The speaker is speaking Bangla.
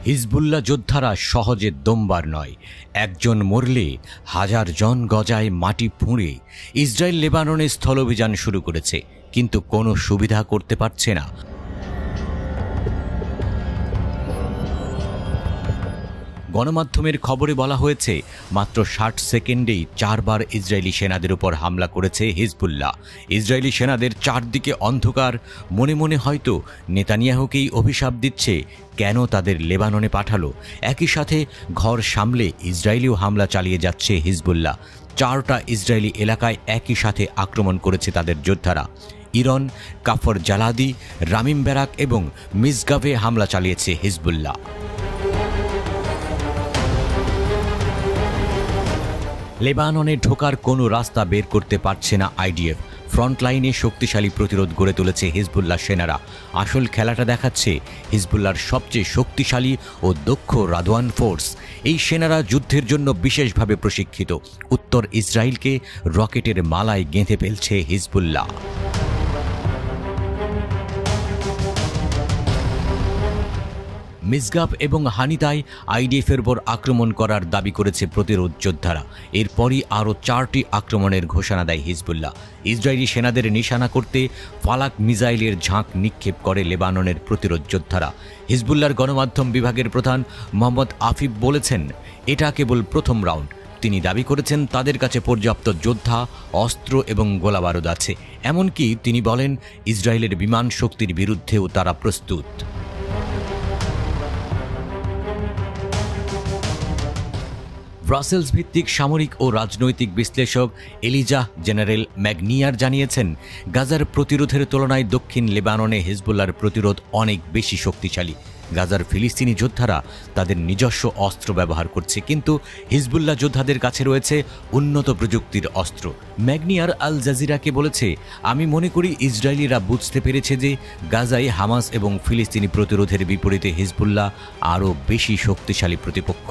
হিজবুল্লাহ যোদ্ধারা সহজে দমবার নয়। একজন মরলে হাজার জন গজায় মাটি ফুঁড়ে ইসরায়েল লেবাননে স্থলাভিযান শুরু করেছে, কিন্তু কোনো সুবিধা করতে পারছে না। গণমাধ্যমের খবরে বলা হয়েছে মাত্র 60 সেকেন্ডেই 4 বার ইসরায়েলি সেনাদের উপর হামলা করেছে হিজবুল্লাহ। ইসরায়েলি সেনাদের চারদিকে অন্ধকার, মনে মনে হয়তো নেতানিয়াহুকেই অভিশাপ দিচ্ছে কেন তাদের লেবাননে পাঠালো। একই সাথে ঘর সামলে ইসরায়েলিও হামলা চালিয়ে যাচ্ছে হিজবুল্লাহ। 4টা ইসরায়েলি এলাকায় একই সাথে আক্রমণ করেছে তাদের যোদ্ধারা। ইরন, কাফর জালাদি, রামিম ব্যারাক এবং মিসগাভে হামলা চালিয়েছে হিজবুল্লাহ। লেবাননে ঢোকার কোনো রাস্তা বের করতে পারছে না আইডিএফ। ফ্রন্টলাইনে শক্তিশালী প্রতিরোধ গড়ে তুলেছে হিজবুল্লাহ সেনারা। আসল খেলাটা দেখাচ্ছে হিজবুল্লাহর সবচেয়ে শক্তিশালী ও দক্ষ রাদওয়ান ফোর্স। এই সেনারা যুদ্ধের জন্য বিশেষভাবে প্রশিক্ষিত। উত্তর ইসরায়েলকে রকেটের মালায় গেঁথে ফেলছে হিজবুল্লাহ। মিসগাভ এবং হানিতায় আইডিএফের উপর আক্রমণ করার দাবি করেছে প্রতিরোধ যোদ্ধারা। এরপরই আরও 4টি আক্রমণের ঘোষণা দেয় হিজবুল্লাহ। ইসরায়েলি সেনাদের নিশানা করতে ফালাক মিসাইলের ঝাঁক নিক্ষেপ করে লেবাননের প্রতিরোধ যোদ্ধারা। হিজবুল্লাহর গণমাধ্যম বিভাগের প্রধান মোহাম্মদ আফিফ বলেছেন, এটা কেবল প্রথম রাউন্ড। তিনি দাবি করেছেন তাদের কাছে পর্যাপ্ত যোদ্ধা, অস্ত্র এবং গোলাবারুদ আছে। এমনকি তিনি বলেন ইসরায়েলের বিমান শক্তির বিরুদ্ধেও তারা প্রস্তুত। ব্রাসেলস ভিত্তিক সামরিক ও রাজনৈতিক বিশ্লেষক এলিজাহ জেনারেল ম্যাগনিয়ার জানিয়েছেন, গাজার প্রতিরোধের তুলনায় দক্ষিণ লেবাননে হিজবুল্লাহর প্রতিরোধ অনেক বেশি শক্তিশালী। গাজার ফিলিস্তিনি যোদ্ধারা তাদের নিজস্ব অস্ত্র ব্যবহার করছে, কিন্তু হিজবুল্লাহ যোদ্ধাদের কাছে রয়েছে উন্নত প্রযুক্তির অস্ত্র। ম্যাগনিয়ার আল জাজিরাকে বলেছে, আমি মনে করি ইসরায়েলিরা বুঝতে পেরেছে যে গাজায় হামাস এবং ফিলিস্তিনি প্রতিরোধের বিপরীতে হিজবুল্লাহ আরও বেশি শক্তিশালী প্রতিপক্ষ।